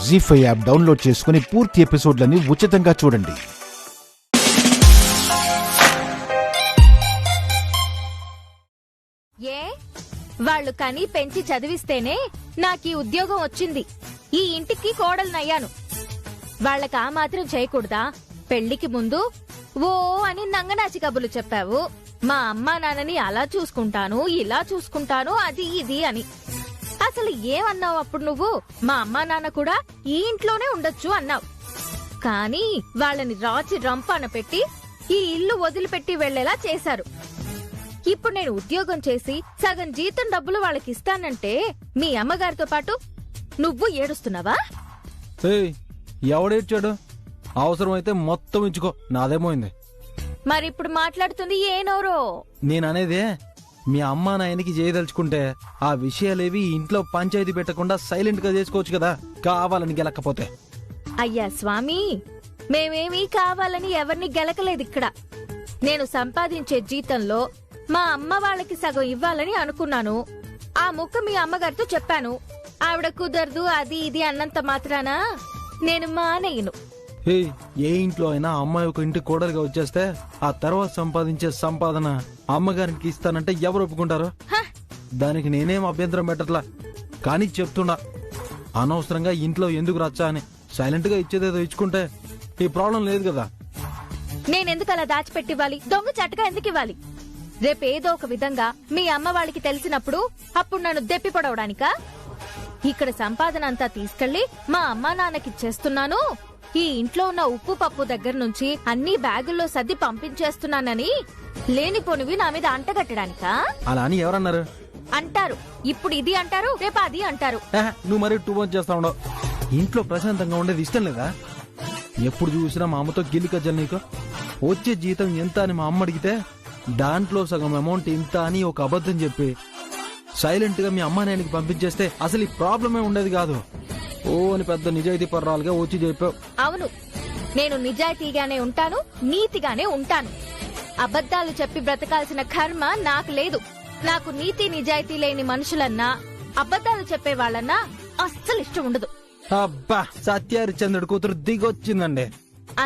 జీ5 app download చేసుకుని పూర్తి ఎపిసోడ్లని ఉచితంగా చూడండి. వాళ్ళు కని పెంచి చదివిస్తేనే నాకీ ఉద్యోగం వచ్చింది. ఈ ఇంటికి కోడలునయ్యాను. వాళ్ళకి ఆ మాత్రం చేయకూడదా? పెళ్లికి ముందు ఓ అని నంగనాచి కబుర్లు చెప్పావు. మా అమ్మా నాన్నని అలా చూసుకుంటాను, ఇలా చూసుకుంటాను, అది ఇది అని. అసలు ఏమన్నావు అప్పుడు నువ్వు? మా అమ్మా నాన్న కూడా ఈ ఇంట్లోనే ఉండొచ్చు అన్నావు. కానీ వాళ్ళని రాచి రంపాన పెట్టి ఈ ఇల్లు వదిలిపెట్టి వెళ్లేలా చేశారు. ఇప్పుడు నేను ఉద్యోగం చేసి సగం జీతం డబ్బులు వాళ్ళకి ఇస్తానంటే మీ అమ్మగారితో పాటు నువ్వు ఏడుస్తున్నావా? ఎవడేడ్చాడు? అవసరమైతే మొత్తం ఇచ్చుకో, నాదేమోయింది. మరిప్పుడు మాట్లాడుతుంది ఏనోరో. నేననేదే మీ అమ్మా నాయనకి చేయదలుచుకుంటే ఆ విషయాలేవి ఇంట్లో పంచాయతీ పెట్టకుండా సైలెంట్ గా చేసుకోవచ్చు కదా, కావాలని గెలకపోతే. అయ్యా స్వామి, మేమేమీ కావాలని ఎవరిని గెలకలేదు ఇక్కడ. నేను సంపాదించే జీతంలో మా అమ్మ వాళ్ళకి సగం ఇవ్వాలని అనుకున్నాను. ఆ ముక్క మీ అమ్మగారితో చెప్పాను. ఆవిడ కుదరదు అది ఇది అన్నంత మాత్రాన నేను మానేయను. ఏ ఇంట్లో అయినా అమ్మాయి ఒక ఇంటి కోడలుగా వచ్చేస్తే ఆ తర్వాత సంపాదించే సంపాదన అమ్మగారికి ఇస్తానంటే ఎవరు ఒప్పుకుంటారు? దానికి నేనేం అభ్యంతరం పెట్టట్లా, కానీ చెప్తున్నా అనవసరంగా ఇంట్లో ఎందుకు రచ్చా అని. సైలెంట్ గా ఇచ్చేదేదో ఇచ్చుకుంటే ఈ ప్రాబ్లం లేదు కదా. నేనెందుకు అలా దాచిపెట్టివ్వాలి? దొంగ చట్టగా ఎందుకు ఇవ్వాలి? రేపేదో ఒక విధంగా మీ అమ్మ వాళ్ళకి తెలిసినప్పుడు అప్పుడు నన్ను దెప్పి పొడవడానికా? ఇక్కడ సంపాదన అంతా తీసుకెళ్లి మా అమ్మా నాన్నకిచ్చేస్తున్నాను, ఈ ఇంట్లో ఉన్న ఉప్పు పప్పు దగ్గర నుంచి అన్ని బ్యాగుల్లో సర్ది పంపించేస్తున్నానని లేనిపోనివి నా మీద అంటగట్టడానికా? అలా అని ఎవరన్నారు? అంటారు. ఇప్పుడు ఇది అంటారు, రేపు అది అంటారు. నువ్వు మరి టూ మచ్ చేస్తా ఉండవు. ఇంట్లో ప్రశాంతంగా ఉండేది ఇష్టం లేదా? ఎప్పుడు చూసినా మా అమ్మతో గిల్లి కజ్జలు. నీకు వచ్చే జీతం ఎంత అని మా అమ్మ అడిగితే దాంట్లో సగం అమౌంట్ ఇంత అని ఒక అబద్ధం చెప్పి సైలెంట్ గా మీ అమ్మ నాయనకి పంపించేస్తే అసలు ఈ ప్రాబ్లమే ఉండేది కాదు. ఓ అని పెద్ద నిజాయితీ పర్రాలుగా వచ్చి చెప్పావు. అవును, నేను నిజాయితీగానే ఉంటాను, నీతిగానే ఉంటాను. అబద్ధాలు చెప్పి బ్రతకాల్సిన కర్మ నాకు లేదు. నాకు నీతి నిజాయితీ లేని మనుషులన్నా అబద్ధాలు చెప్పే వాళ్ళన్నా అస్సలు ఇష్టం ఉండదు. అబ్బా, సత్యహరిశ్చంద్రుడి కూతురు దిగొచ్చిందండి.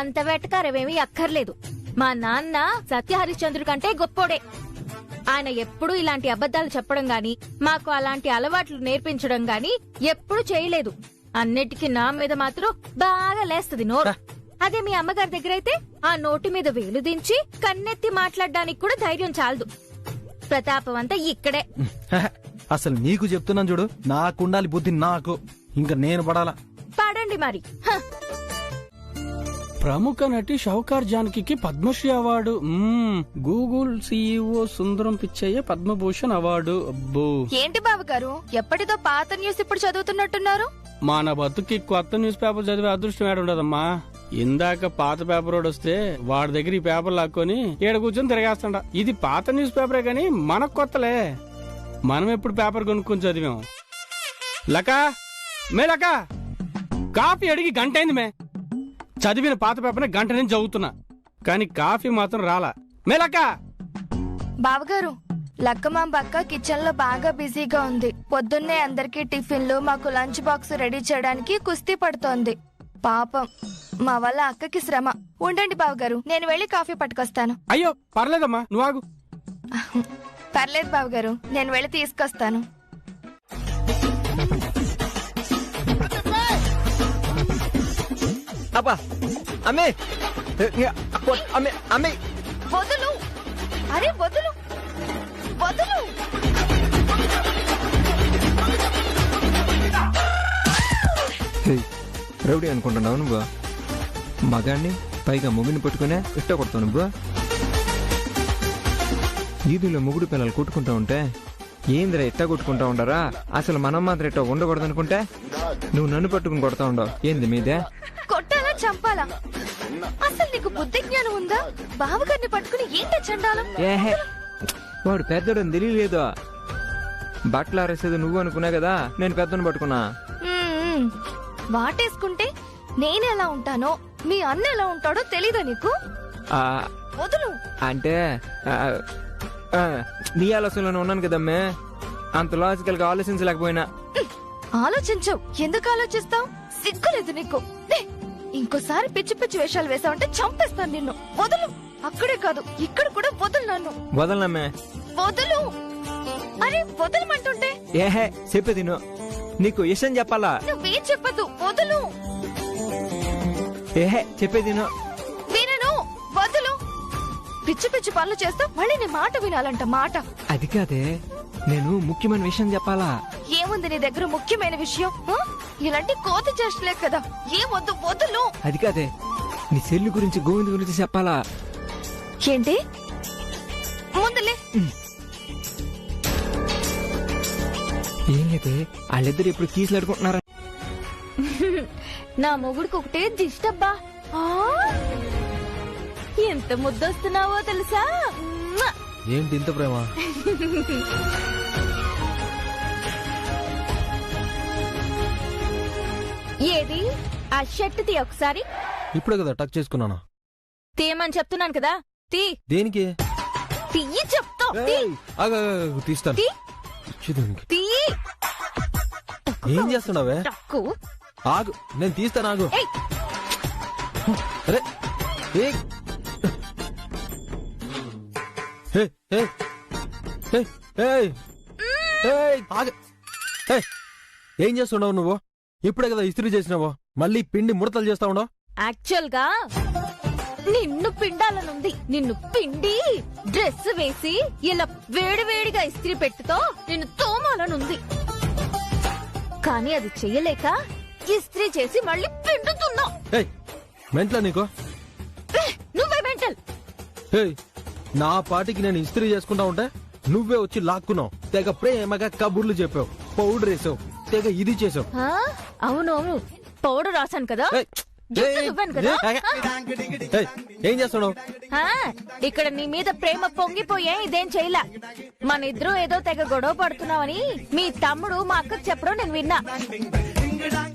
అంత వెటకారమేమీ అక్కర్లేదు. మా నాన్న సత్యహరిశ్చంద్రుడి కంటే గొప్పోడే. ఆయన ఎప్పుడూ ఇలాంటి అబద్ధాలు చెప్పడం గాని మాకు అలాంటి అలవాట్లు నేర్పించడం గాని ఎప్పుడూ చేయలేదు. అన్నిటికీ నా మీద మాత్రం బాగా లేస్తది నోరు. అదే మీ అమ్మగారి దగ్గరైతే ఆ నోటి మీద వేలు దించి కన్నెత్తి మాట్లాడడానికి కూడా ధైర్యం చాలదు. ప్రతాపం అంతా ఇక్కడే. అసలు నీకు చెప్తున్నాను చూడు, నాకుండాలి బుద్ధి నాకు. ఇంకా నేను పడాలా? పడండి మరి. ప్రముఖ నటి Sowcar Janaki Padmashri award. Google CEO Sundaram Pichaiah Padmabhushan award. అబ్బో, ఏంటి బావగారు ఎప్పటిదో పాత న్యూస్ ఇప్పుడు చదువుతున్నట్టున్నారు? మన బతుకి కొత్త న్యూస్ పేపర్ చదివే అదృష్టం ఏడుండదమ్మా. ఇందాక పాత పేపర్ వస్తే వాడి దగ్గర ఈ పేపర్ లాక్కొని ఏడ కూర్చొని తిరగేస్తాడ. ఇది పాత న్యూస్ పేపరే గాని మనకు కొత్తలే. మనం ఎప్పుడు పేపర్ కొనుక్కొని చదివాం? లకా లకా, కాఫీ అడిగి గంట అయింది మే. చదివిన పాత పేపర్ గంట నుంచి చదువుతున్నా, కానీ కాఫీ మాత్రం రాలా. మేలక్క. బావగారు, లక్కమాం పక్క కిచెన్ లో బాగా బిజీగా ఉంది. పొద్దున్నే అందరికీ టిఫిన్లు, మాకు లంచ్ బాక్స్ రెడీ చేయడానికి కుస్తీ పడుతోంది. పాపం, మా వల్ల అక్కకి శ్రమ. ఉండండి బావగారు, నేను వెళ్లి కాఫీ పట్టుకొస్తాను. అయ్యో పర్లేదమ్మా, నువ్వు ఆగు. పర్లేదు బావగారు, నేను వెళ్లి తీసుకొస్తాను. అబ్బా అమ్మే, అమ్మే అమ్మే, వదులు. అరే వదులు, వదులు. రౌడీ అనుకుంటున్నావు నువ్వు? మగాన్ని పైగా మొగుని పట్టుకునే ఇట్ట కొడతావు నువ్వు? వీధిలో మొగుడు పిల్లలు కొట్టుకుంటా ఉంటే ఏందిరా ఇట్ట కొట్టుకుంటా ఉండరా? అసలు మనం మాత్రం ఇట్ట ఉండకూడదు అనుకుంటే నువ్వు నన్ను పట్టుకుని కొడతా ఉండవు. ఏంది మీదే? కొట్టాలా చంపాలా? అసలు నీకు బుద్ధి జ్ఞానం ఉందా? బావగారిని పట్టుకుని ఏంటి చండాలం? ఏహే, వాడు పెద్దోడని తెలియలేదు. బట్టలు ఆరేసేది నువ్వు అనుకున్నా కదా, నేను పెద్దను పట్టుకున్నా. వాటేసుకుంటే నేను ఎలా ఉంటానో మీ అన్న ఎలా ఉంటాడో తెలీదా నీకు? వదులు. అంటే నీ ఆలోచనలోనే ఉన్నాను కదమ్మే, అంత లాజికల్ గా ఆలోచించలేకపోయినా. ఆలోచించవు. ఎందుకు ఆలోచిస్తావు? సిగ్గులేదు నీకు. నే, ఇంకోసారి పిచ్చి పిచ్చి వేషాలు వేసావంటే చంపేస్తాను నిన్ను. వదులు. అక్కడే కాదు ఇక్కడ కూడా వదులు నన్ను. వదలనమ్మే. వదులు. అరే వదలమంటుంటే. ఏహే చెప్పేది నీకు ఇష్టం చెప్పాలా? నువ్వేం చెప్పదు. వదులు. ఏహే చెప్పేది వినను. వదులు. పిచ్చి పిచ్చి పనులు చేస్తా మళ్ళీ నీ మాట వినాలంట. మాట అది కాదే, నేను ముఖ్యమైన విషయం చెప్పాలా? ఏముంది నీ దగ్గర ముఖ్యమైన విషయం? ఆ? ఇలాంటి కోతి చేష్టలే కదా. ఏమొద్దు. వదులు. అది కాదే, నీ సెల్లు గురించి గోవింద్ గురించి చెప్పాలా? ఏంటి? ముందులే. ఏం లేదే, వాళ్ళిద్దరు ఇప్పుడు కీసులు అడుకుంటున్నారా? నా మొగుడికి ఒకటే దిష్టబ్బా. ఎంత ముద్దొస్తున్నావో తెలుసా? మ్మ! ఏంటి ఇంత ప్రేమ? ఏది ఆ షర్ట్ తీ ఒకసారి. ఇప్పుడే కదా టచ్ చేసుకున్నాను. తీయమని చెప్తున్నాను కదా. తీ. దేనికి? తీయి చెప్తా. తీ. ఏయ్, ఆగు, ఆగు, ఆగు, తీస్తాను. తీ. ఇచ్చేదానికి. తీ. ఏం చేస్తున్నావే? టక్కు. ఆగు, నేను తీస్తాను. ఆగు. ఏయ్. అరే ఏయ్. ఏయ్, ఏయ్, ఏయ్, ఏయ్, ఏయ్, ఆగు. ఏయ్, ఏం చేస్తున్నావు నువ్వు? ఇప్పుడే కదా ఇస్త్రీ చేసినావు, మళ్ళీ పిండి ముడతలు చేస్తా ఉండవు. యాక్చువల్ గా నిన్ను పిండాలనుంది. నిన్ను పిండి డ్రెస్ వేసి ఇలా వేడివేడిగా ఇస్త్రీ పెట్టుతో నిన్ను తోమాలనుంది. కానీ అది చెయ్యలేక ఇస్త్రీ చేసి మళ్ళీ పిండుతున్నా. ఏయ్, మెంట్లా నీకు? నువ్వే మెంటల్. ఏయ్, నా పాటికి నేను ఇస్త్రీ చేసుకుంటా ఉంటే నువ్వే వచ్చి లాక్కున్నావు. తెగ ప్రేమగా కబుర్లు చెప్పావు, పౌడర్ వేసావు, తెగ ఇది చేసావు. అవును అవును, పౌడర్ రాశాను కదా. ఏయ్, జుట్టు దువ్వాను కదా. ఏయ్, ఏం చేస్తున్నావు? ఆ, ఇక్కడ నీ మీద ప్రేమ పొంగిపోయే ఇదేం చేయలా. మన ఇద్దరు ఏదో తెగ గొడవ పడుతున్నావని మీ తమ్ముడు మా అక్కకు చెప్పడం నేను విన్నా.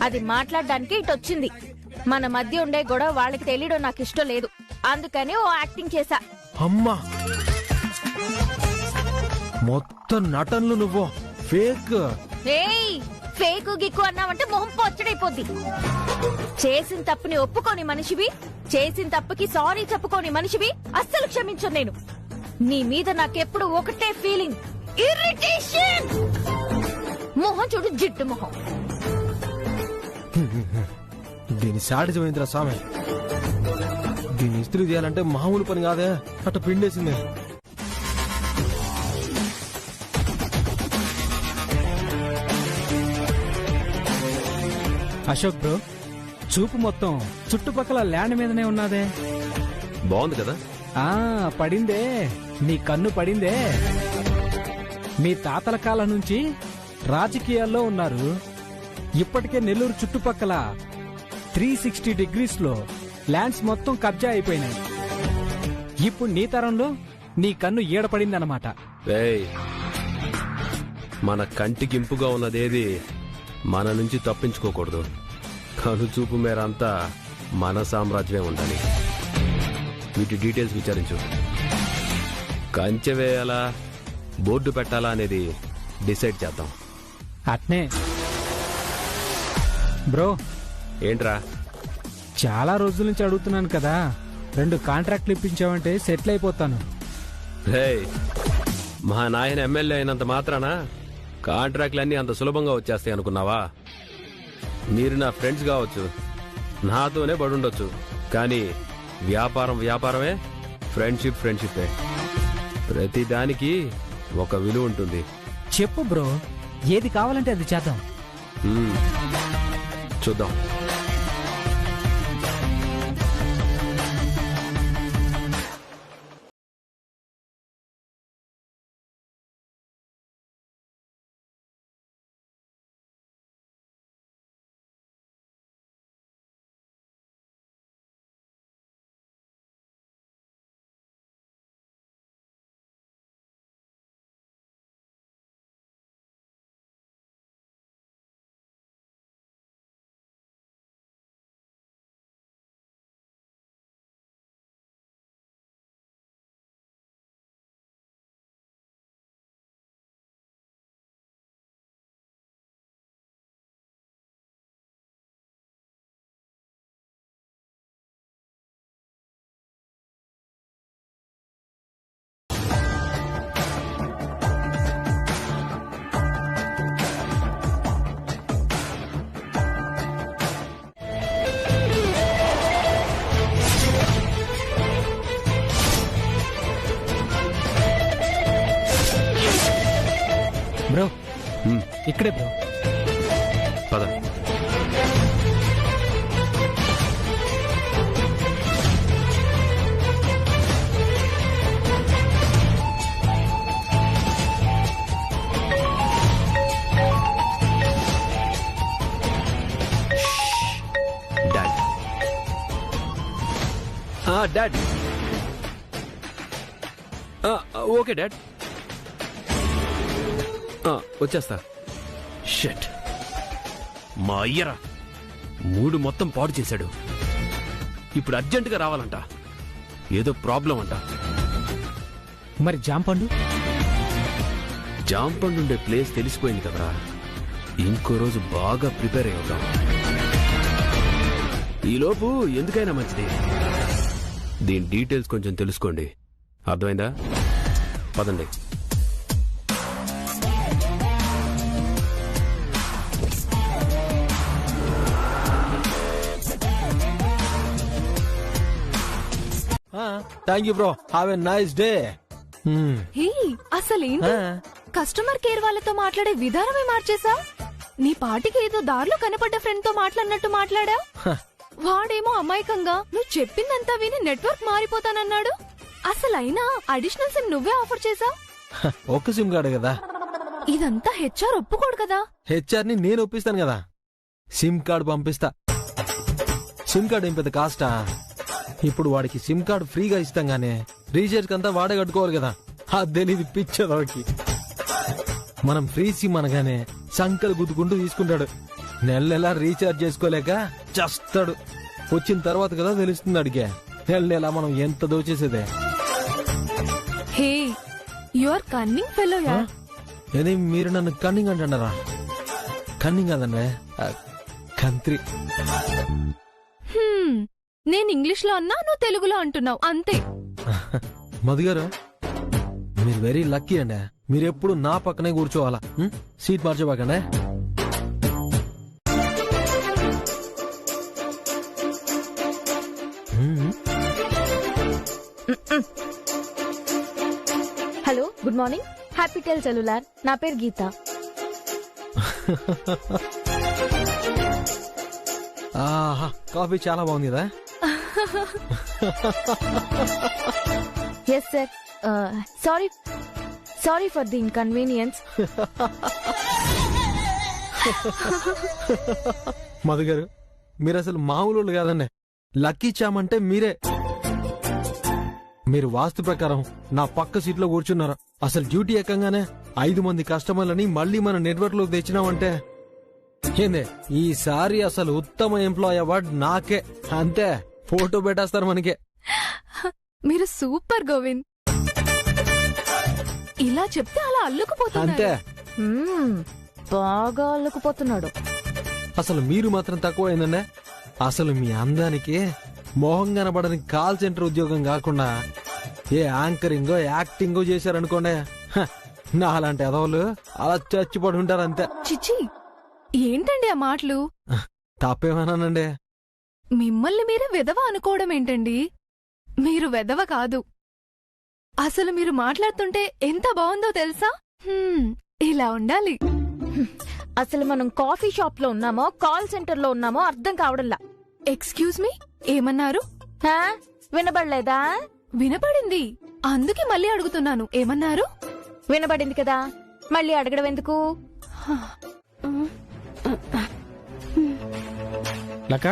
అది మాట్లాడడానికి ఇటు వచ్చింది. మన మధ్య ఉండే గొడవ వాళ్ళకి తెలియడం నాకు ఇష్టం లేదు. అందుకని ఓ యాక్టింగ్ చేశా. అమ్మా, మొత్తం నటనలు నువ్వు ఫేక్. ఏయ్, ఫేకు గిక్కు అన్నావంటే మొహం పొచ్చడైపోద్ది. చేసిన తప్పుని ఒప్పుకోని మనిషివి, చేసిన తప్పుకి సారీ చెప్పుకోని మనిషివి అస్సలు క్షమించను నేను. నీ మీద నాకెప్పుడు ఒకటే ఫీలింగ్, ఇరిటేషన్. మొహం చూడు, జిడ్డు మొహం. దీని సాడిజమైందిరా సామె. దీన్ని ఇస్త్రీ చేయాలంటే మామూలు పని కాదే, అట్ట పిండేసింది. అశోక్ బ్రో, చూపు మొత్తం చుట్టుపక్కల ల్యాండ్ మీదనే ఉన్నదే. బాగుంది కదా? ఆ పడిందే, నీ కన్ను పడిందే. మీ తాతల కాలం నుంచి రాజకీయాల్లో ఉన్నారు. ఇప్పటికే నెల్లూరు చుట్టుపక్కల 360 డిగ్రీస్ లో ల్యాండ్స్ మొత్తం కబ్జా అయిపోయినాయి. ఇప్పుడు నీ తరంలో నీ కన్ను ఈడపడిందన్నమాట. ఏయ్, మన కంటికింపుగా ఉన్నదేది మన నుంచి తప్పించుకోకూడదు. కనుచూపు మేరంతా మన సామ్రాజ్యమే ఉండాలి. వీటి డీటెయిల్స్ విచారించు. కంచె వేయాలా, బోర్డు పెట్టాలా అనేది డిసైడ్ చేద్దాం. అట్నే బ్రో. ఏంట్రా? చాలా రోజుల నుంచి అడుగుతున్నాను కదా, 2 కాంట్రాక్ట్లు ఇప్పించావంటే సెటిల్ అయిపోతాను. రేయ్, మా నాయన ఎమ్మెల్యే అయినంత మాత్రాన కాంట్రాక్ట్లన్నీ అంత సులభంగా వచ్చేస్తాయి అనుకున్నావా? మీరు నా ఫ్రెండ్స్ కావచ్చు, నాతోనే పడుండొచ్చు, కానీ వ్యాపారం వ్యాపారమే, ఫ్రెండ్షిప్ ఫ్రెండ్షిప్పే. ప్రతి దానికి ఒక విలువ ఉంటుంది. చెప్పు బ్రో, ఏది కావాలంటే అది చేద్దాం. చూద్దాం. ఇక్కడే బ్రో. పద. డాడ్. డాడ్. Okay dad. వచ్చేస్తా. షట్, మా అయ్యరా మూడు మొత్తం పాడు చేశాడు. ఇప్పుడు అర్జెంటుగా రావాలంట. ఏదో ప్రాబ్లం అంట. మరి జాంపండు? జాంపండు ఉండే ప్లేస్ తెలిసిపోయింది కదరా. ఇంకో రోజు బాగా ప్రిపేర్ అయ్యాం. ఈలోపు ఎందుకైనా మంచిది దీని డీటెయిల్స్ కొంచెం తెలుసుకోండి. అర్థమైందా? పదండి. Thank you bro. Have a nice day. Hey, అసలేంటి కస్టమర్ కేర్ వాళ్ళతో మాట్లాడే విధానమే మార్చేసా? నీ పాటికి ఏదో దారిలో కనపడ్డ ఫ్రెండ్ తో మాట్లాడినట్టు మాట్లాడా. వాడేమో అమాయకంగా నువ్వు చెప్పిందంతా విని నెట్వర్క్ మారిపోతానన్నాడు. అసలైనా అడిషనల్ సిమ్ నువ్వే ఆఫర్ చేసావు. ఒక్క సిమ్ కార్డు కదా. ఇదంతా హెచ్ఆర్ ఒప్పుకోడు కదా. హెచ్ఆర్ ని నేను ఒప్పిస్తాను కదా. సిమ్ కార్డు పంపిస్తా. సిమ్ కార్డు ఏం పెద్ద కాస్టా? ఇప్పుడు వాడికి సిమ్ కార్డు ఫ్రీగా ఇస్తాం గానే రీఛార్జ్ కంతా వాడే కట్టుకోవాలి కదా. అదేనిది పిచ్చదోకి. మనం ఫ్రీ సిమ్ అనగానే సంకలు గుద్దుకుంటూ తీసుకుంటాడు. నెల నెల రీఛార్జ్ చేసుకోలేక చస్తాడు. వచ్చిన తర్వాత కదా తెలుస్తుంది అడిగే నెల నెల మనం ఎంత దోచేసేదే. హే, యు ఆర్ కన్నింగ్ ఫెలో యార్. ఏది మీరు నన్ను కన్నింగ్ అంటున్నారా? కన్నింగ్ కాదండి, కంత్రి. నేను ఇంగ్లీష్ లో అన్నా, నువ్వు తెలుగులో అంటున్నావు అంతే. మధు గారు, మీరు వెరీ లక్కీ అండి. మీరు ఎప్పుడు నా పక్కనే కూర్చోవాలా. సీట్ మార్చబాకండి. Hello, good morning. Happy tel cellular. నా పేరు గీత. ఆహా, కాఫీ చాలా బాగుంది కదా. Yes sir. Sorry for the inconvenience. Madhu garu, మీరు అసలు మామూలు కాదండి. లక్కీ చామ్ అంటే మీరే. మీరు వాస్తు ప్రకారం నా పక్క సీట్లో కూర్చున్నారు. అసలు డ్యూటీ ఎక్కంగానే 5 మంది కస్టమర్లని మళ్ళీ మన నెట్వర్క్ లోకి తెచ్చినామంటే ఏందే, ఈసారి అసలు ఉత్తమ ఎంప్లాయ్ అవార్డ్ నాకే. అంతే, ఫోటో పెట్టేస్తారు మనకే. మీరు సూపర్ గోవింద్. ఇలా చెప్తే అలా అల్లుకుపోతున్నారు. అంతే, బాగా అల్లుకుపోతున్నాడు. అసలు మీరు మాత్రం తక్కువ అయిందండి. అసలు మీ అందానికి మొహం కనబడని కాల్ సెంటర్ ఉద్యోగం కాకుండా ఏ యాంకరింగో యాక్టింగో చేశారనుకోండి, నా అలాంటి ఎదవలు అలా చచ్చిపడి ఉంటారు అంతే. చిచ్చి, ఏంటండి ఆ మాటలు? తప్పేమన్నానండి? మిమ్మల్ని మీరే వెధవ అనుకోవడం ఏంటండి? మీరు వెధవ కాదు. అసలు మీరు మాట్లాడుతుంటే ఎంత బాగుందో తెలుసా? ఇలా ఉండాలి. అసలు మనం కాఫీ షాప్ లో ఉన్నామో కాల్ సెంటర్ లో ఉన్నామో అర్థం కావడంలా. ఎక్స్క్యూజ్ మీ, ఏమన్నారు? వినబడలేదా? వినపడింది, అందుకే మళ్ళీ అడుగుతున్నాను. ఏమన్నారు? వినబడింది కదా, మళ్ళీ అడగడం ఎందుకు? లక్క,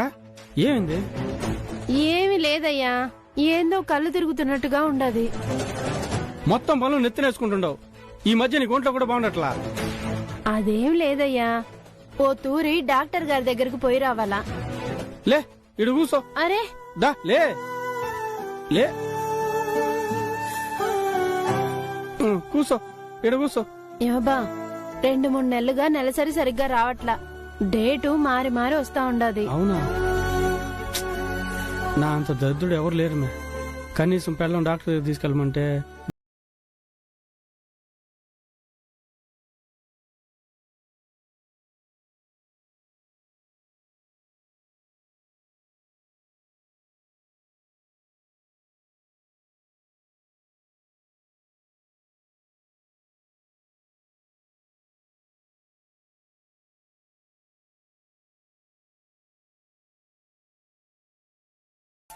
ఏమైంది? ఏమి లేదయ్యా, ఏందో కళ్ళు తిరుగుతున్నట్టుగా ఉండదు. మొత్తం పనులు నెత్తినేసుకుంటుండవు. ఈ మధ్య నీ ఒంట్లో కూడా బాగుండట్లా. అదేం లేదయ్యా, ఓ తూరి డాక్టర్ గారి దగ్గరకు పోయి రావాలా. లే, ఇడు కూసో. అరే దా, లే లే, కూసో, ఇడు కూసో. ఏమబ్బా, 2-3 నెలలుగా నెలసరి సరిగ్గా రావట్లా. డేటు మారి మారి వస్తా ఉండదు. అవునా? నా అంత దరిద్రుడు ఎవరు లేరు. కనీసం పిల్లం డాక్టర్ దగ్గర తీసుకెళ్ళమంటే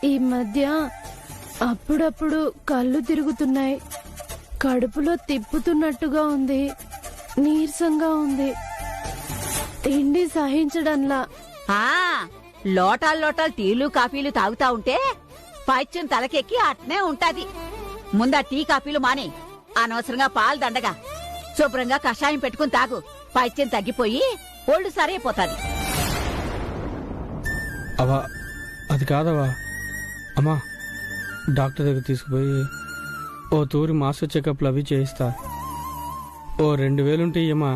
ఈ మధ్య అప్పుడప్పుడు కళ్ళు తిరుగుతున్నాయి, కడుపులో తిప్పుతున్నట్టుగా ఉంది, నీరసంగా ఉంది, తిండి సహించడంలా. లోటాలు టీలు కాఫీలు తాగుతా ఉంటే పైత్యం తలకెక్కి అట్నే ఉంటాది. ముందా టీ కాఫీలు మానే, అనవసరంగా పాలు దండగా శుభ్రంగా కషాయం పెట్టుకుని తాగు. పైత్యం తగ్గిపోయి ఒళ్ళు సరైపోతాది. అవా అది కాదవా అమ్మా, డాక్టర్ దగ్గర తీసుకుపోయి ఓ తూరి మాస్టర్ చెకప్లు అవి చేయిస్తా. ఓ 2000 ఉంటే ఇయ్యమ్మా.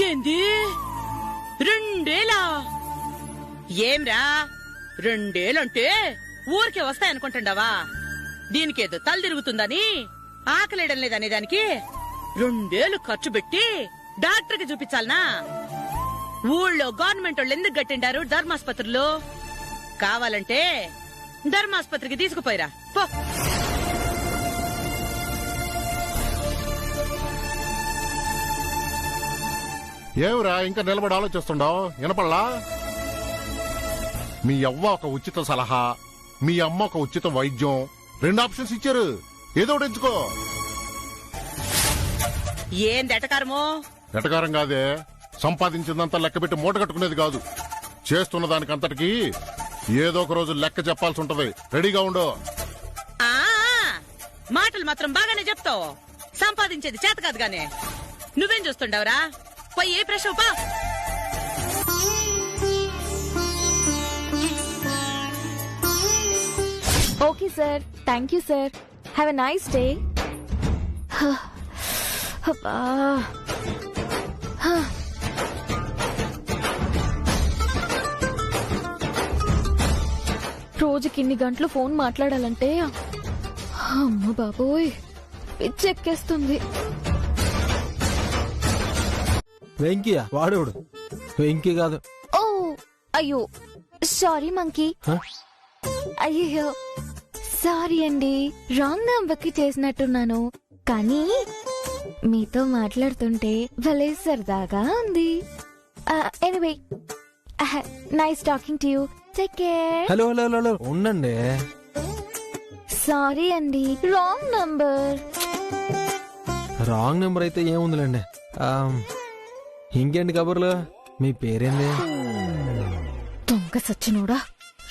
ఏంది 2000? ఏంరా 2000 ఊరికే వస్తాయనుకుంటుండవా? దీనికేదో తల తిరుగుతుందని, ఆకలేయడం లేదనే దానికి 2000 ఖర్చు పెట్టి డాక్టర్కి చూపించాలనా? ఊళ్ళో గవర్నమెంట్ వాళ్ళు ఎందుకు గట్టిండారు ధర్మాస్పత్రులు? కావాలంటే ధర్మాస్పత్రికి తీసుకుపోయిరా పో. ఏమిరా ఇంకా నిలబడి ఆలోచిస్తుండవు? వినపడలా? మీ అవ్వ ఒక ఉచిత సలహా, మీ అమ్మ ఒక ఉచిత వైద్యం, 2 ఆప్షన్స్ ఇచ్చారు. ఏదో ఒకటి ఎంచుకో. ఏంది ఎటకారమో? ఎటకారం కాదే, సంపాదించిందంతా లెక్క పెట్టి మూట కట్టుకునేది కాదు. చేస్తున్న దానికంతటికి ఏదో ఒక రోజు లెక్క చెప్పాల్సి ఉంటది. రెడీగా ఉండు. మాటలు మాత్రం బాగానే చెప్తావు, సంపాదించేది చేత కాదు గానే. నువ్వేం చూస్తుండవరా? పోయి ఏ ప్రశ్న పా. Okay sir, thank you sir. Have a nice day. రోజుకి ఇన్ని గంటలు ఫోన్ మాట్లాడాలంటే అమ్మ బాబోయ్ పిచ్చెక్కేస్తుంది. వెంకీయా? వాడేవాడు వెంకీ కాదు. ఓ అయ్యో సారీ మంకీ. అయ్యో సారీ అండి, రాంగ్ నంబర్కి చేసినట్టున్నాను. కానీ మీతో మాట్లాడుతుంటే భలే సరదాగా ఉంది. Anyway nice talking to you. Take care. Hello hello hello ఉండండి. సారీ అండి, రాంగ్ నంబర్. రాంగ్ నెంబర్ అయితే ఏముందిలేండి. ఇంకేంటి కబుర్లు? మీ పేరేంది? దొంగ సచ్చినోడా,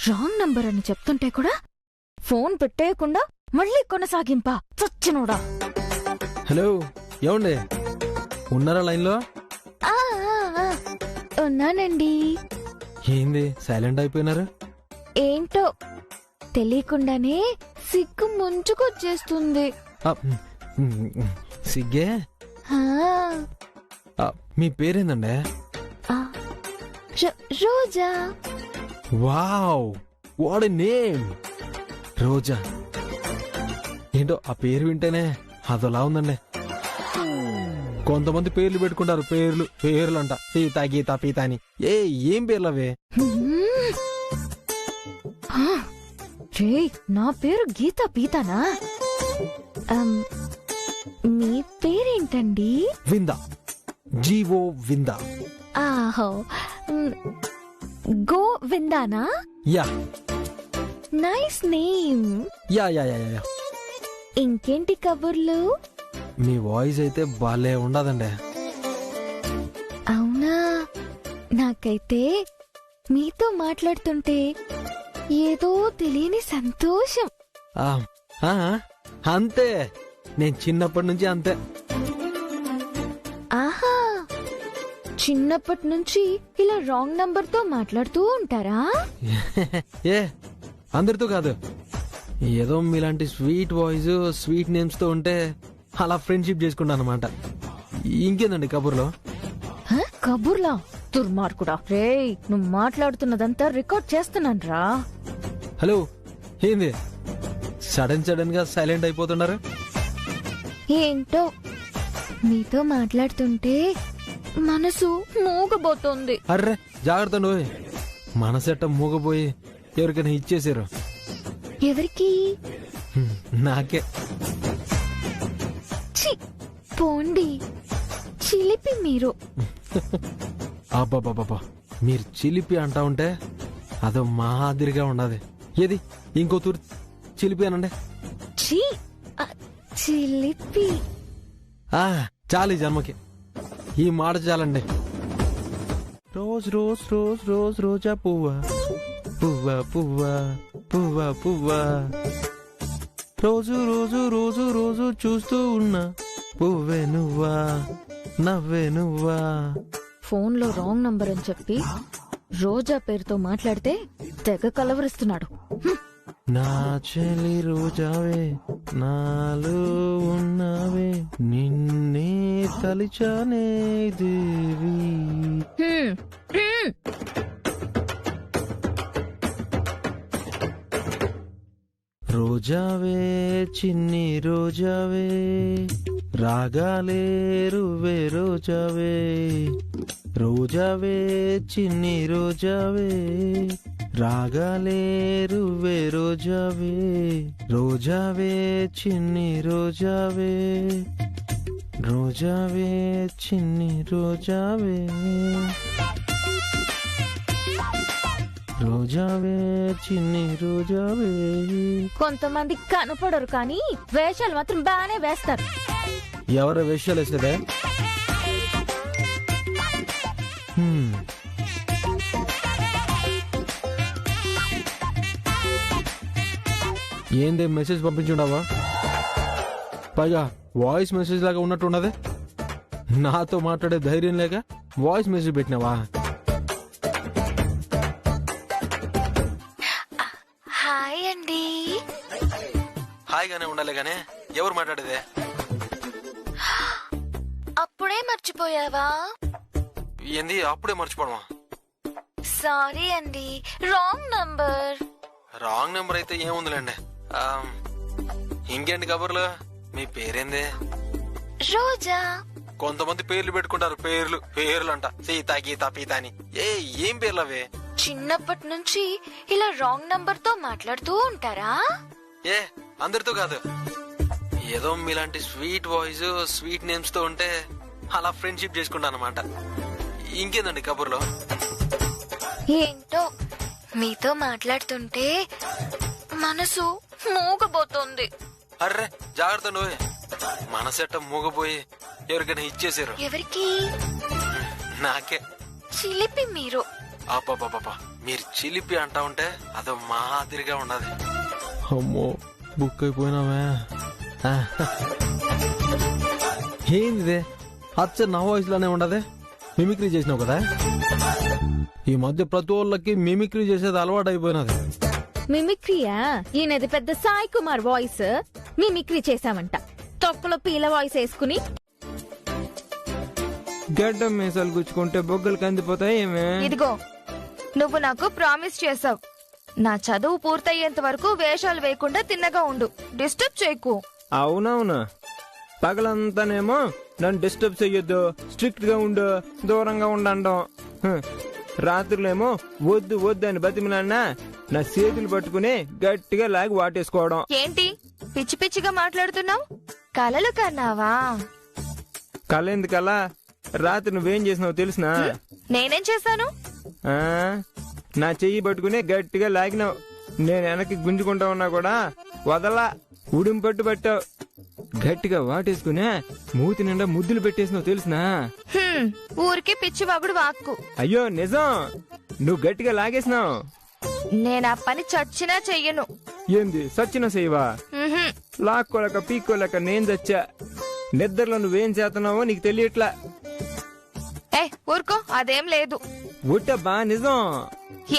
రాంగ్ నంబర్ అని చెప్తుంటే కూడా ఫోన్ పెట్టేయకుండా మళ్ళీ కొనసాగింపా సచ్చినోడా. హలో ఏమండి, ఉన్నారా లైన్ లో? ఉన్నానండి. ఏంది సైలెంట్ అయిపోయినారు? ఏంటో తెలియకుండానే సిగ్గు ముంచుకొచ్చేస్తుంది. సిగ్గే? మీ పేరేందండి? రోజా. వావ్, వాట్ ఎ నేమ్, రోజా. ఏంటో ఆ పేరు వింటేనే అదోలా ఉందండి. కొంతమంది పేర్లు పెట్టుకుంటారు, పేర్లు అంట, సీత గీత పీత అని. ఏం పేర్లు అవే? నా పేరు గీతా పీతానా? మీ పేరేంటండి? విందా, జీవో విందా. ఆహో, గో విందానా? Yeah. Nice name. Yeah yeah yeah yeah. ఇంకేంటి కబుర్లు? మీ వాయిస్ అయితే బాలే ఉండదండి. అవునా? నాకైతే మీతో మాట్లాడుతుంటే ఏదో తెలియని సంతోషం. అంతే, నేను చిన్నప్పటి నుంచి అంతే. ఆహా, చిన్నప్పటి నుంచి ఇలా రాంగ్ నంబర్ తో మాట్లాడుతూ ఉంటారా? ఏ అందరితో కాదు, ఏదో మీలాంటి స్వీట్ వాయిస్ స్వీట్ నేమ్స్ తో ఉంటే అలా ఫ్రెండ్షిప్ చేసుకుంటా అనమాట. ఇంకేందండి కబుర్లో? కబుర్లా? దుర్మార్గుడా. రే, నువ్వు మాట్లాడుతున్నదంతా రికార్డ్ చేస్తున్నాను రా. హలో, ఏంది సడన్ గా సైలెంట్ అయిపోతున్నారు? ఏంటో మీతో మాట్లాడుతుంటే మనసు మూగబోతోంది. అర్రే జాగ్రత్త, నువ్వు మనసెట్ట మూగపోయి ఎవరికైనా ఇచ్చేసారు. ఎవరికి? నాకే. పోండి, చిలిపి మీరు. అబ్బాబాబా, మీరు చిలిపి అంటా ఉంటే అదో మాదిరిగా ఉండదు. ఏది ఇంకో తూరి చిలిపానండి. ఛీ, చిలిపి. చాలు ఈ జన్మకి ఈ మాట చాలండి. రోజ్ రోజ్ రోజ్ రోజ్ రోజా పువ్వా పువ్వా పువ్వా పువ్వా పువ్వా, రోజు రోజు రోజు రోజు చూస్తూ ఉన్నా పువ్వే నువ్వా నవ్వే నువ్వా. ఫోన్లో రాంగ్ నంబర్ అని చెప్పి రోజా పేరుతో మాట్లాడితే తెగ కలవరిస్తున్నాడు. నా చెలి రోజావే నాలో ఉన్నావే నిన్నే తలిచానే దేవి. రోజావే చిన్ని రోజావే రాగాలే రువే రోజావే, రోజావే చిన్ని రోజావే రాగాలే రువే రోజావే, రోజావే చిన్ని రోజావే రోజావే చిన్ని రోజావే, రోజావే చిన్ని రోజావే. కొంతమంది కనపడరు కానీ వేషాలు మాత్రం బాగానే వేస్తారు. ఎవరు వేషాలు వేసేదే? ఏంది మెసేజ్ పంపించుండవా? పైగా వాయిస్ మెసేజ్ లాగా ఉన్నట్టు ఉన్నదే. నాతో మాట్లాడే ధైర్యం లేక వాయిస్ మెసేజ్ పెట్టినావా? హాయ్ అండి. హాయిగానే ఉండాలి గానే ఎవరు మాట్లాడేదే? అప్పుడే మర్చిపోయావా? ఏంది అప్పుడే మర్చిపోవడమా? సారీ అండి, రాంగ్ నంబర్. రాంగ్ నెంబర్ అయితే ఏముందిలేండి. ఇంకేంటి కబుర్లు? మీ పేరేంది? రోజా. కొంతమంది పేర్లు పెట్టుకుంటారు, పేర్లు అంట సీత గీత పీత అని. ఏం పేర్లు అవే? చిన్నప్పటి నుంచి ఇలా రాంగ్ నంబర్ తో మాట్లాడుతూ ఉంటారా? అందరితో కాదు, ఏదో మీలాంటి స్వీట్ వాయిస్ స్వీట్ నేమ్స్ తో ఉంటే అలా ఫ్రెండ్షిప్ చేసుకుంటాను అనమాట. ఇంకేందండి కబుర్లో? ఏంటో మీతో మాట్లాడుతుంటే మనసు మూగబోతోంది. అర్రే జాగ్రత్త, నువ్వే మనసెట్ట మూగపోయి ఎవరికైనా ఇచ్చేసారు. ఎవరికి? నాకే. చిలిపి మీరు. అబ్బాబాబా, మీరు చిలిపి అంటా ఉంటే అదో మాదిరిగా ఉండదు. అమ్మో బుక్ అయిపోయినావే. ఏంది అచ్చ నా వాయిస్ లోనే ఉండదే? మిమిక్రీ చేసినావు కదా. ఈ మధ్య ప్రతి ఒళ్ళకి మిమిక్రీ చేసేది అలవాటు అయిపోయినది. మిమిక్రీయా? ఈయనది పెద్ద సాయి కుమార్ వాయిస్. మిమిక్రీ చేశామంట. తొక్కలో పీల వాయిస్ వేసుకుని గడ్డం మీసాలు గుచ్చుకుంటే బొగ్గలు కందిపోతాయి. ఏమే ఇదిగో, నువ్వు నాకు ప్రామిస్ చేసావు. నా చదువు పూర్తయ్యేంత వరకు వేషాలు వేయకుండా తిన్నగా ఉండు, డిస్టర్బ్ చేయకు. అవునవును, పగలంతానేమో నన్ను డిస్టర్బ్ చెయ్యొద్దు, స్ట్రిక్ట్ గా ఉండు, దూరంగా ఉండండం. రాత్రులేమో వద్దు వద్దు అని బతిమిలాడినా నా చేతులు పట్టుకుని గట్టిగా లాగి వాటేసుకోవడం. ఏంటి పిచ్చి పిచ్చిగా మాట్లాడుతున్నావు? కలలు కన్నావా? కలెందుకలా? రాత్రి నువ్వేం చేసినావు తెలిసినా? నేనేం చేశాను? నా చెయ్యి పట్టుకుని గట్టిగా లాగినావు. నేను వెనక్కి గుంజుకుంటా ఉన్నా కూడా వదలా, ఉడిం పట్టు పట్టావు. గట్టిగా వాటేసుకునే మూతి నిండా ముద్దులు పెట్టేసినావు తెలిసినా? ఊరికి పిచ్చి వాగుడు వాక్కు. అయ్యో నిజం, నువ్వు గట్టిగా లాగేసినావు. నేను ఆ పని చచ్చినా చెయ్యను. ఏంది సచ్చినా చెయ్యవా? లాక్కోలేక పీక్కోలేక నేను చచ్చా. నిద్రలో నువ్వేం చేస్తున్నావో నీకు తెలియట్లా. ఊరుకో, అదేం లేదు. ఒట్టబ్బా నిజం.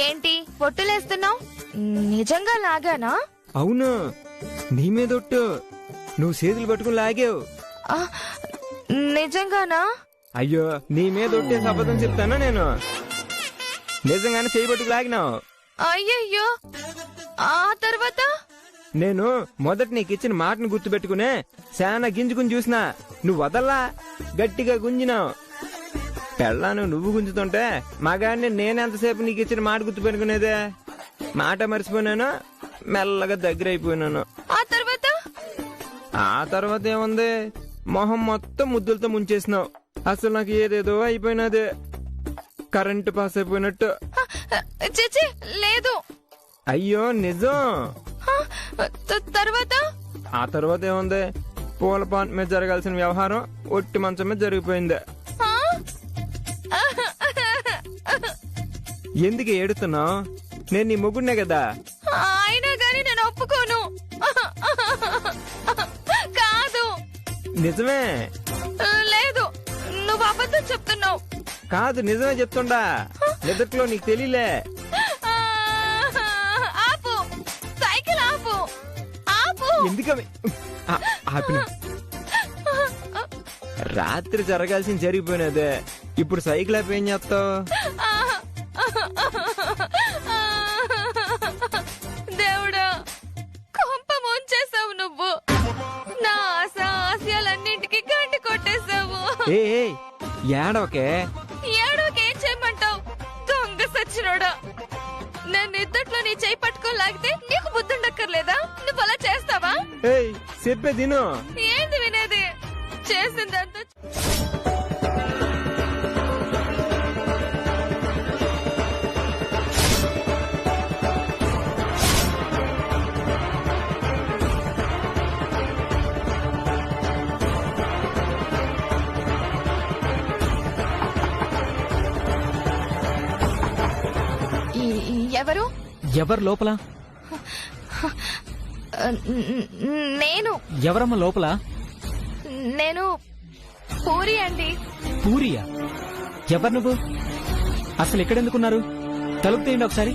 ఏంటి ఒట్టులేస్తున్నావు? నిజంగా లాగానా? అవును, నీ మీదొట్టు. నువ్వు చేతులు పట్టుకుని లాగావు. నిజంగానా? అయ్యో, నీ మీద ఒట్టే అబద్ధం చెప్తానా నేను? నిజంగానే చేయి పట్టుకు లాగినావు. అయ్యయ్యో, ఆ తర్వాత? నేను మొదట నీకు ఇచ్చిన మాటను గుర్తుపెట్టుకునే శానా గింజుకుని చూసినా. నువ్వు వదల్లా, గట్టిగా గుంజినావు. పెళ్ళాను నువ్వు గుంజుతుంటే మగాడిని నేనెంతసేపు నీకు ఇచ్చిన మాట గుర్తు పెట్టుకునేదే? మాట మర్చిపోయినాను, మెల్లగా దగ్గర అయిపోయినాను. ఆ తర్వాత ఏముంది, మొహం మొత్తం ముద్దులతో ముంచేసినావు. అసలు నాకు ఏదేదో అయిపోయినదే, కరెంటు పాస్ అయిపోయినట్టు. చిచి లేదు. అయ్యో నిజం. తర్వాత ఆ తర్వాత ఏముంది, పూల పాన్ మీద జరగాల్సిన వ్యవహారం ఒట్టి మంచం మీద జరిగిపోయింది. ఎందుకు ఏడుతున్నావు? నేను నీ మొగుడినే కదా. అయినా గాని నేను ఒప్పుకోను. కాదు. నిజమే. లేదు, నువ్వు అబద్ధం చెప్తున్నావు. కాదు, నిజమే చెప్తుండా. నిద్రలో నీకు తెలియలే. ఆపు, సైకిల్ ఆపు, ఆపు. ఎందుకని ఆపిన? రాత్రి జరగాల్సింది జరిగిపోయినదే, ఇప్పుడు సైకిల్ ఆపి ఏం చేస్తావు? దేవుడా, కొంప ముంచేసావు నువ్వు. నా ఆశయాలన్నింటికి గంటి కొట్టేశావు. ఏడవకే. ఏడోకేం చేయమంటావు? దొంగ సచ్చినోడా, నన్ను ఇద్దట్లో నీ చేయి పట్టుకొని లాగితే నీకు బుద్ధుండక్కర్లేదా? నువ్వు అలా చేస్తావా? చెప్పే తిను. ఏంది వినేది? చేసిందంతా ఎవరు? ఎవరు లోపల? నేను. ఎవరమ్మా లోపల? నేను పూరి అండి. పూరియా? ఎవరు నువ్వు? అసలు ఎక్కడెందుకున్నారు? తలుపు తీయండి ఒకసారి.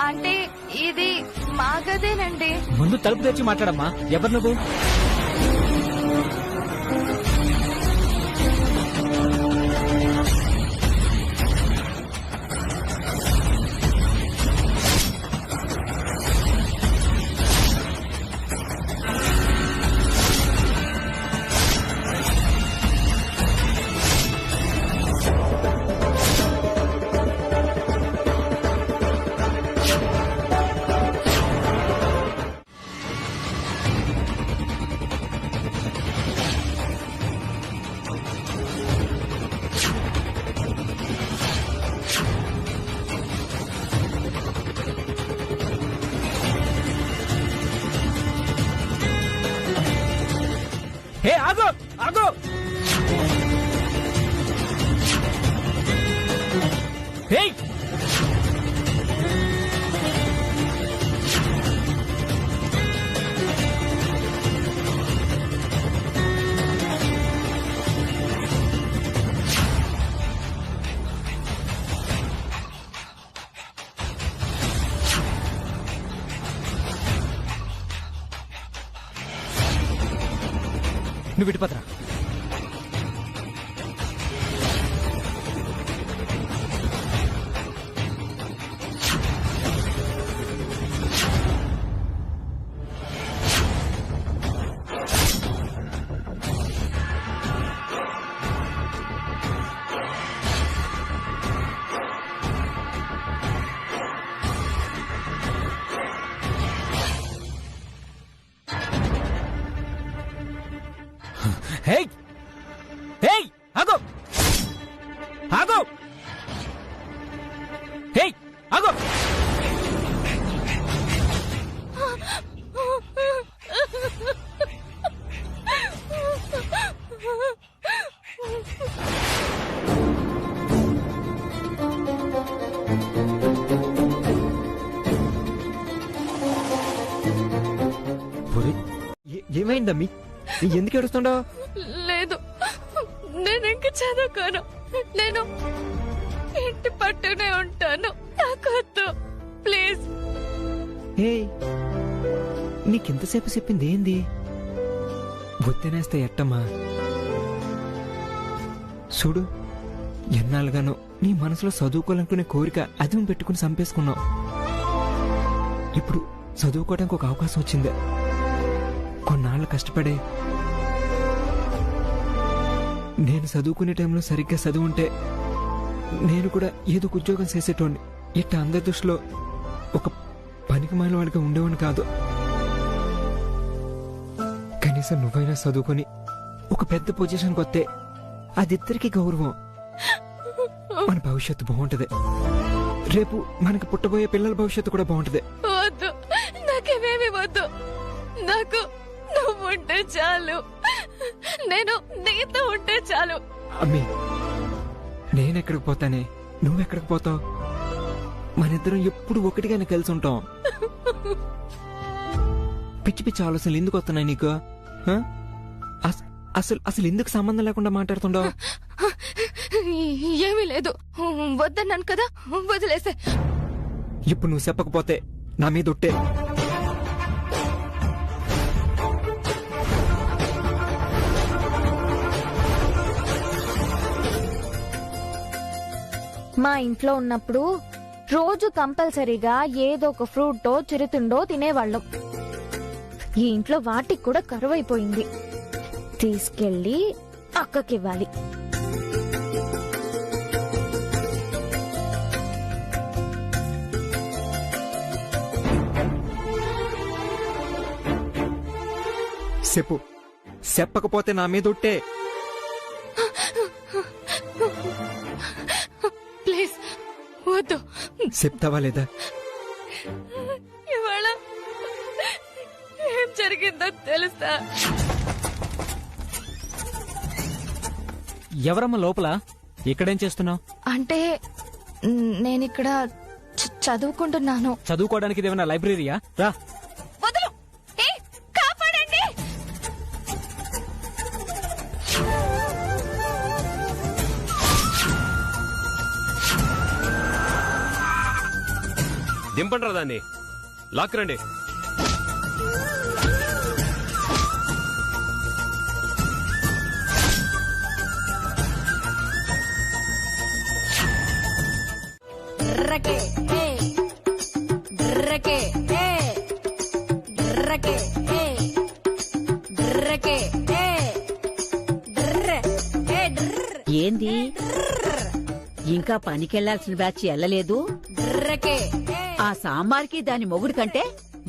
అంటే ఇది మా గదేనండి. ముందు తలుపు తెచ్చి మాట్లాడమ్మా. ఎవరు నువ్వు? హే ఆగో ఆగో. హే నువ్వు ఇటుపత్రా. హే హే ఆగో ఆగో. హే ఆగో. ఏమైందమ్మీ? ఎందుకు ఏడుస్తుండవు? లేదు, నేను ఇంక చదువుకోను. నేను ఇంటి పట్టునే ఉంటాను. నాకొద్దు ప్లీజ్. నీకెంతసేపు చెప్పింది ఏంది? గుర్తినేస్తే ఎట్టమ్మా? చూడు, ఎన్నాళ్ళుగానో నీ మనసులో చదువుకోవాలనుకునే కోరిక అది పెట్టుకుని చంపేసుకున్నావు. ఇప్పుడు చదువుకోవడానికి ఒక అవకాశం వచ్చింది. కొన్నాళ్ళు కష్టపడే నేను చదువుకునే టైంలో సరిగ్గా చదువుంటే నేను కూడా ఏదో ఉద్యోగం చేసేటోడిని. ఇట్ట అందరి దృష్టిలో ఒక పనికి మాలిన వాడిగా ఉండేవాడిని కాదు. కనీసం నువ్వైనా చదువుకొని ఒక పెద్ద పొజిషన్కి వస్తే అది ఇద్దరికి గౌరవం. మన భవిష్యత్తు బాగుంటది. రేపు మనకు పుట్టబోయే పిల్లల భవిష్యత్తు కూడా బాగుంటది. వద్దు, నాకేమేమి వద్దు. నాకు నువ్వు ఉంటే చాలు. నేను నీతో ఉంటే చాలు. అమ్మి, నేనెక్కడికి పోతానే, నువ్వెక్కడికి పోతావు? మనిద్దరం ఎప్పుడు ఒకటిగానే కలిసి ఉంటాం. పిచ్చి పిచ్చి ఆలోచనలు ఎందుకు వస్తున్నాయి నీకు? అసలు అసలు ఎందుకు సంబంధం లేకుండా మాట్లాడుతుండవు? ఏమీ లేదు, వద్దన్నాను కదా, వదిలేసే. ఇప్పుడు నువ్వు చెప్పకపోతే నా మీద ఒట్టే. మా ఇంట్లో ఉన్నప్పుడు రోజు కంపల్సరీగా ఏదో ఒక ఫ్రూటో చిరుతిండో తినేవాళ్ళం. ఈ ఇంట్లో వాటికి కూడా కరువైపోయింది. తీసుకెళ్లి అక్కకివ్వాలి. చెప్పు, చెప్పకపోతే నా మీద ఒట్టే. ప్లీజ్ వద్దు. చెప్తావా లేదా? ఇవాళ ఏం జరిగిందో తెలుసా? ఎవరమ్మా లోపల? ఇక్కడేం చేస్తున్నావు? అంటే నేనిక్కడ చదువుకుంటున్నాను. చదువుకోవడానికి ఇదేమన్నా లైబ్రరీయా? రా. వదలు. కాపాడండి. దింపండి దాన్ని, లాక్కురండి. ఏంది ఇంకా పనికెళ్లాల్సిన బ్యాచ్ వెళ్ళలేదు? ఆ సాంబార్కి దాని మొగుడు కంటే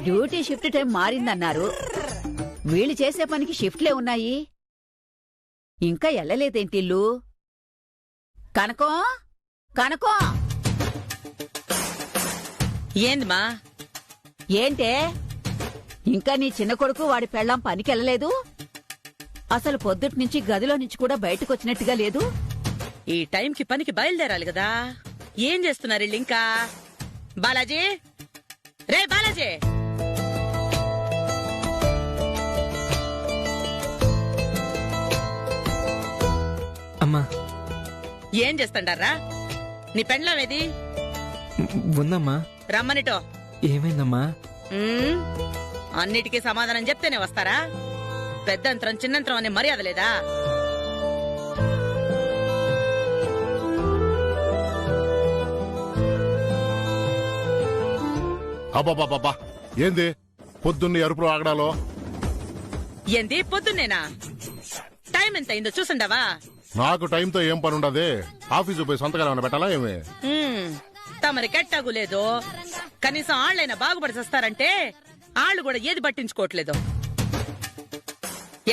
డ్యూటీ షిఫ్ట్ టైం మారిందన్నారు. వీళ్ళు చేసే పనికి షిఫ్ట్లే ఉన్నాయి, ఇంకా వెళ్ళలేదేంటిల్లు? కనకం, కనకం. ఏందమ్మా? ఏంటే ఇంకా నీ చిన్న కొడుకు వాడి పెళ్ళాం పనికెళ్ళలేదు? అసలు పొద్దుటి నుంచి గదిలో నుంచి కూడా బయటకొచ్చినట్టుగా లేదు. ఈ టైంకి పనికి బయలుదేరాలి కదా. ఏం చేస్తున్నారు వీళ్ళు ఇంకా? బాలాజీ, రే బాలాజీ. అమ్మా, ఏం చేస్తాండారా? నీ పెండ్లం ఏది? ఉందమ్మా. రమ్మనిటో. ఏమైందమ్మా? అన్నిటికీ సమాధానం చెప్తేనే వస్తారా? పెద్దంతరం చిన్నంతరం అనే మర్యాద లేదా? అబ్బాబాబా, ఏంది పొద్దున్న అరుపులు ఆగడాలో? ఏంది పొద్దున్నేనా? టైం ఎంత అయిందో చూసుండవా? నాకు టైంతో ఏం పని ఉండదే. ఆఫీసు పోయి సంతకాలు ఏమైనా పెట్టాలా ఏమి? తమరి కెట్టాగు లేదు. కనీసం ఆళ్లైనా బాగుపడి వస్తారంటే ఆళ్లు కూడా ఏది పట్టించుకోవట్లేదు.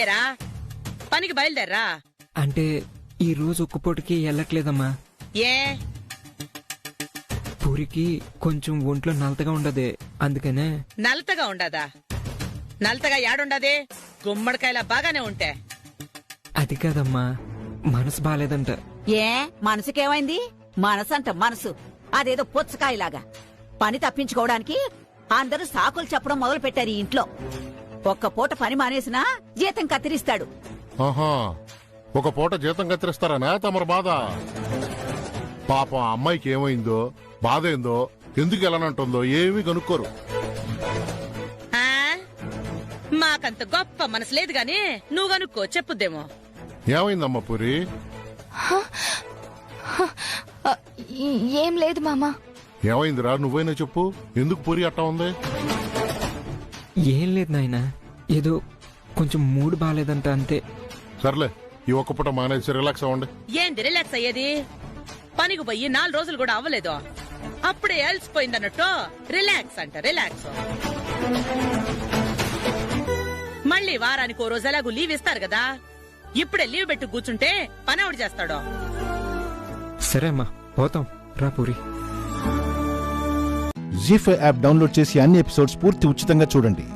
ఏరా, పనికి బయలుదేర్రా. అంటే ఈ రోజు ఒక్కపూటకి వెళ్ళట్లేదమ్మా. ఏ? పూరికి కొంచెం ఒంట్లో నలతగా ఉండదే, అందుకనే. నలతగా ఉండదా? నలతగా యాడుండదే? గుమ్మడికాయలా బాగానే ఉంటే. అది కాదమ్మా, మనసు బాలేదంట. ఏ మనసుకేమైంది? మనసంట మనసు అదేదో పుచ్చకాయలాగా. పని తప్పించుకోవడానికి అందరూ సాకులు చెప్పడం మొదలు పెట్టారు ఈ ఇంట్లో. ఒక్క పూట పని మానేసినా జీతం కత్తిరిస్తాడు. ఆహా, ఒక పూట జీతం కత్తిరిస్తారనా తమరు బాధ? పాపం ఆ అమ్మాయికి ఏమైందో, బాధ ఏందో, ఎందుకు వెళ్ళనంటుందో ఏమీ కనుక్కోరు. మాకంత గొప్ప మనసు లేదు గాని నువ్వు కనుక్కో, చెప్పుద్దేమో. ఏమైందమ్మా పూరి? ఏం లేదు మామా. ఏమైందిరా? నువ్వైనా చెప్పు, ఎందుకు పూరి అట్టా ఉంది? ఏం లేదు నాయనా, ఏదో కొంచెం మూడు బాలేదంట అంతే. సర్లే, ఈ ఒక్క పూట మానేసి రిలాక్స్ అవ్వండి. ఏంది రిలాక్స్ అయ్యేది? పనికి పోయి 4 రోజులు కూడా అవ్వలేదు, అప్పుడే అలసిపోయిందన్నట్టు రిలాక్స్ అంట. రిలాక్స్ మళ్ళీ వారానికి ఓ రోజు ఎలాగూ లీవ్ ఇస్తారు కదా. ఇప్పుడే లీవ్ పెట్టి కూర్చుంటే పని ఎవడు చేస్తాడో? సరే అమ్మా, పోతాం రా పూరి. జీ5 యాప్ డౌన్లోడ్ చేసి అన్ని ఎపిసోడ్స్ పూర్తి ఉచితంగా చూడండి.